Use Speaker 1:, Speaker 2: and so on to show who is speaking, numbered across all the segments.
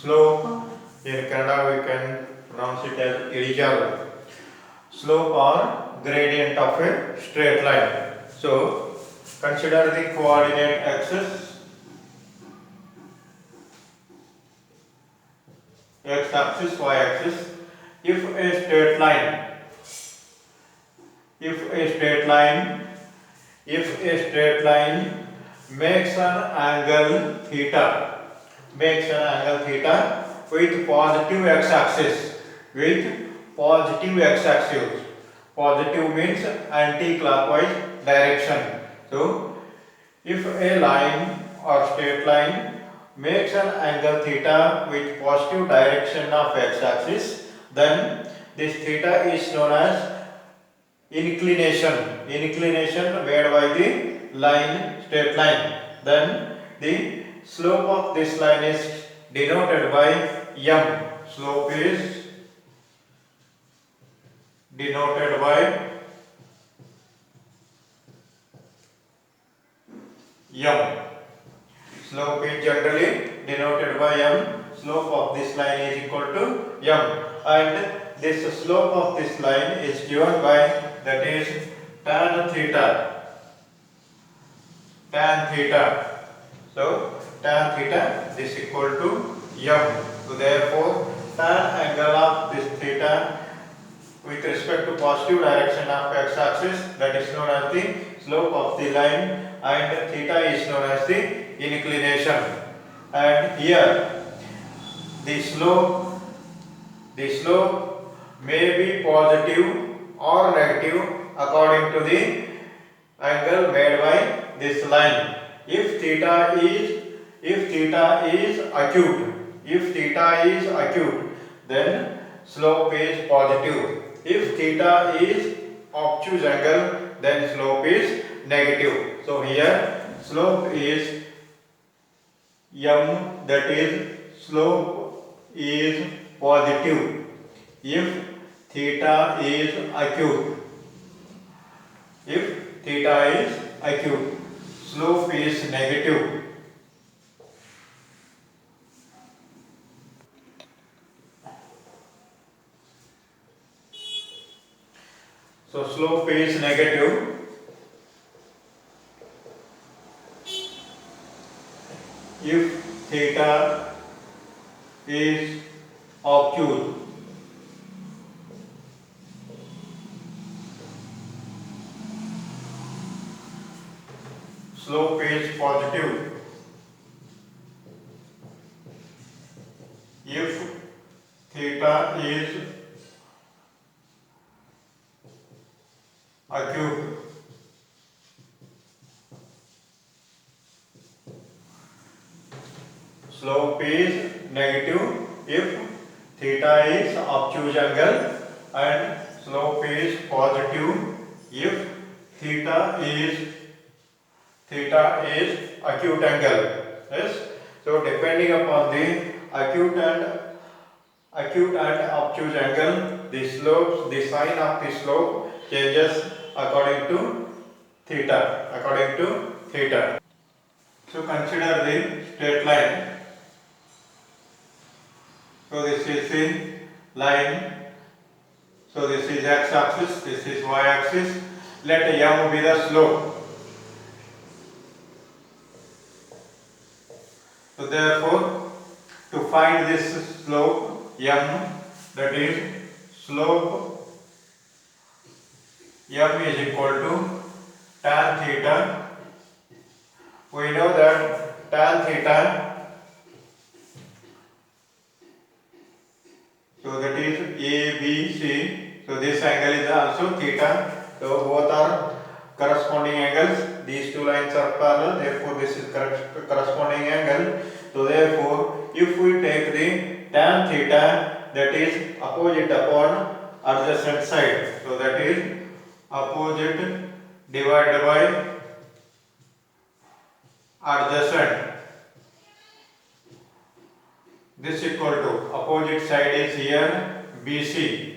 Speaker 1: Slope in Kannada we can pronounce it as iಳಿಜಾರು. Slope or gradient of a straight line. So consider the coordinate axis x axis, y axis. If a straight line makes an angle theta with positive x axis, positive means anti-clockwise direction. So if a line or straight line makes an angle theta with positive direction of x axis, then this theta is known as inclination made by the straight line. Then the slope of this line is denoted by m. Slope is denoted by m. Slope is generally denoted by m. Slope of this line is equal to m, and this slope of this line is given by, that is, tan theta. So tan theta is equal to m. So therefore tan angle of this theta with respect to positive direction of x axis, that is known as the slope of the line, and theta is known as the inclination. And here the slope may be positive or negative according to the angle made by this line. If theta is acute, then slope is positive. If theta is obtuse angle, then slope is negative. So here slope is m, that is slope is positive if theta is acute. Slope is negative. So slope is negative if theta is obtuse. Slope is positive if theta is acute. Slope is negative if theta is obtuse angle, and slope is positive if theta is acute angle. Yes. So depending upon the acute and obtuse angle, the sign of the slope changes according to theta. So consider the straight line. So this is the line. So this is x axis, this is y axis. Let m be the slope. So therefore, to find this slope m, that is slope m is equal to tan theta. We know that tan theta, so that is ABC. So this angle is also theta. So both are corresponding angles. These two lines are parallel, therefore this is corresponding angle. So therefore, if we take the tan theta, that is opposite upon adjacent side, so that is opposite divided by adjacent. This equal to opposite side is here BC,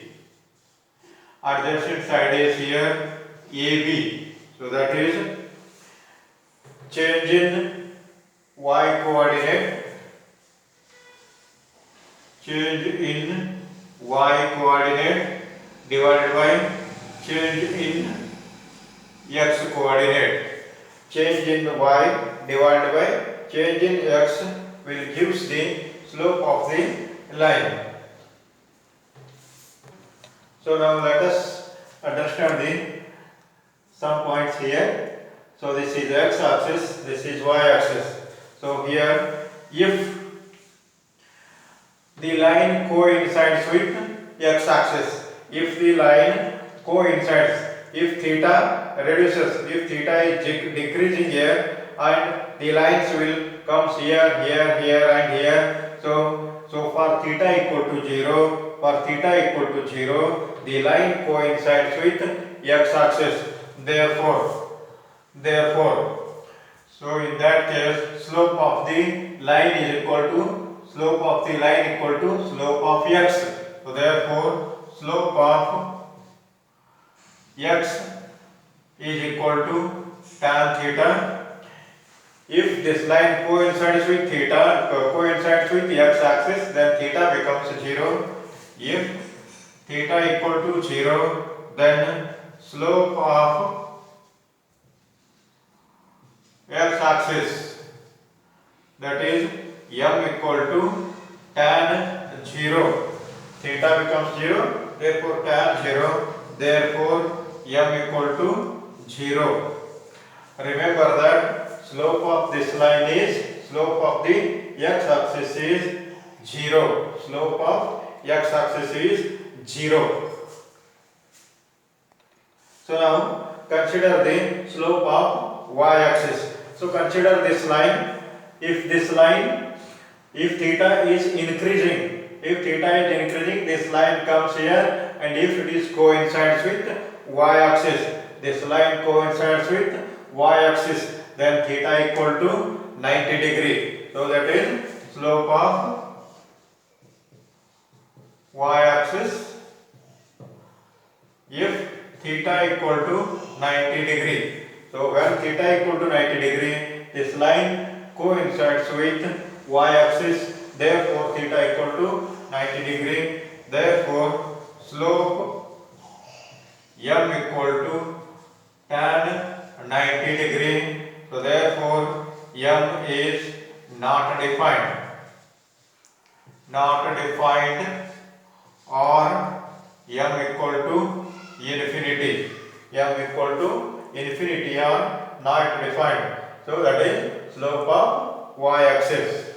Speaker 1: adjacent side is here AB. So that is change in y coordinate. change in y coordinate divided by change in x coordinate. Change in y divided by change in x will gives the slope of the line. So now let us understand the some points here. So this is x axis, this is y axis. So here if the line coincides with x axis, if the line coincides, if theta reduces, if theta is decreasing here and the lines will comes here, here, here and here. So for theta equal to 0, for theta equal to 0, the line coincides with x axis. Therefore, so in that case, slope of the line is equal to slope of the line equal to slope of x. So therefore, slope of x is equal to tan theta. If this line coincides with theta, coincides with the x axis, then theta becomes 0. If theta equal to 0, then slope of x axis, that is m equal to tan 0. Theta becomes 0, therefore tan 0, therefore m equal to 0. Remember that slope of this line is, slope of the x axis is 0. Slope of x axis is 0. So now consider the slope of y axis. So consider this line. If this line, if theta is increasing, this line comes here, and if it is coincides with y axis, this line coincides with y axis, then theta equal to 90 degree. So that is slope of y axis if theta equal to 90 degree. So when theta equal to 90 degree, this line coincides with y axis, therefore theta equal to 90 degree, therefore slope m equal to tan 90 degree. So therefore m is not defined, or m equal to infinity, or not defined. So that is slope of y axis.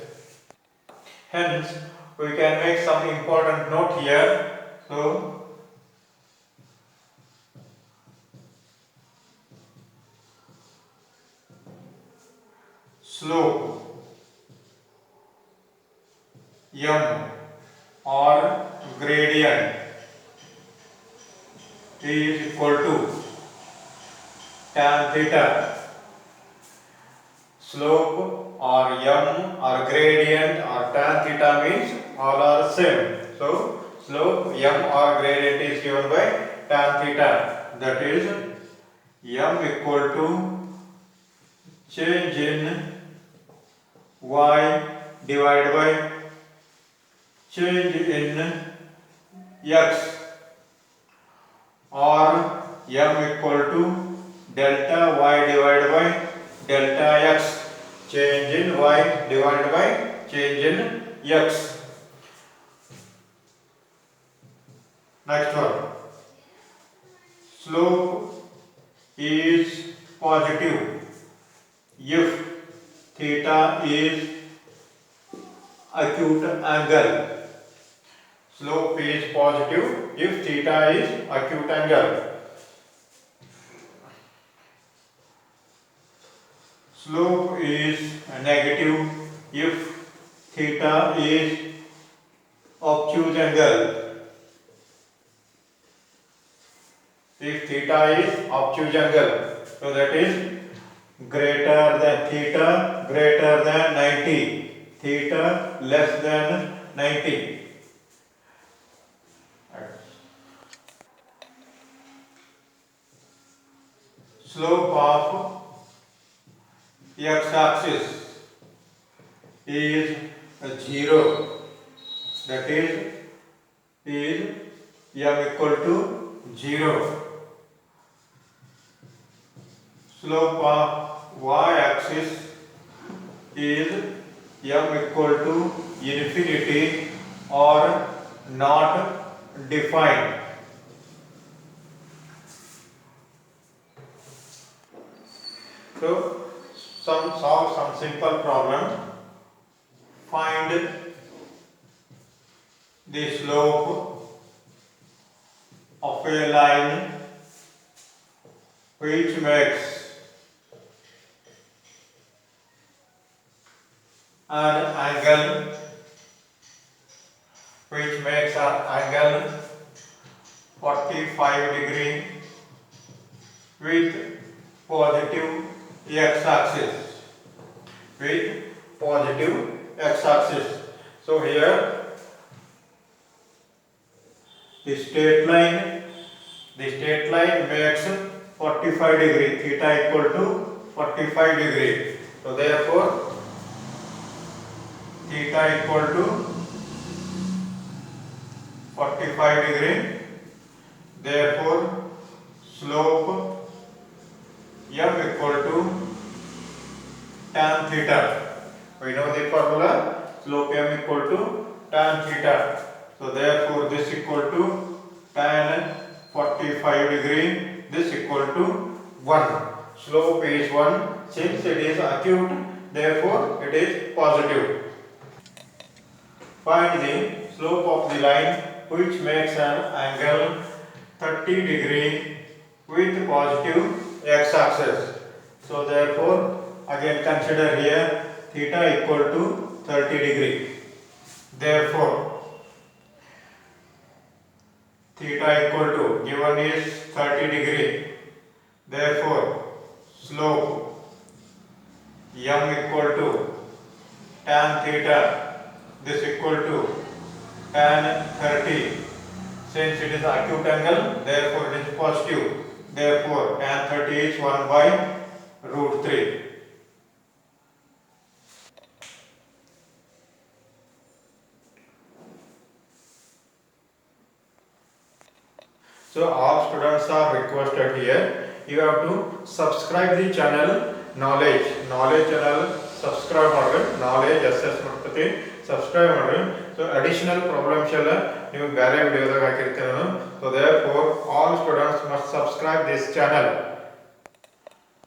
Speaker 1: Hence we can make some important note here. So slope m or gradient is equal to tan theta. Slope or m or gradient or tan theta means all are same. So slope m or gradient is given by tan theta, that is m equal to change in y divided by change in x, or m equal to delta y divided by delta x, change in y divided by change in x. Next one, slope is positive if theta is acute angle. Slope is positive if theta is acute angle. Slope is negative if theta is obtuse angle. If theta is obtuse angle, so that is greater than theta greater than 90, theta less than 90. Slope of x axis is 0, that is m equal to 0. Slope of y-axis is m equal to infinity or not defined. So solve some simple problem. Find the slope of a line which makes an angle an angle 45 degree with positive x-axis. So here the straight line makes 45 degree, theta equal to 45 degree. So therefore theta equal to 45 degree. Therefore slope m equal to tan theta. We know the formula, slope m equal to tan theta. So therefore this equal to tan 45 degree, this equal to 1. Slope is 1. Since it is acute, therefore it is positive. Find the slope of the line which makes an angle 30 degree with positive x-axis. So therefore again consider here theta equal to 30 degree. Therefore theta equal to, given is 30 degree. Therefore slope m equal to tan theta, this equal to tan 30. Since it is acute angle, therefore it is positive. Therefore tan 30 is 1 by root 3. So all students are requested here, you have to subscribe the channel knowledge channel subscribe ಮಾಡಬೇಕು, knowledge assess ಮಾಡ್ತತಿ subscribe ಮಾಡಬೇಕು. So additional problems ಎಲ್ಲ ನೀವು ಬೇರೆ ವಿಡಿಯೋದಾಗ ಹಾಕಿರ್ತೀನಿ ನಾನು. So therefore all students must subscribe this channel.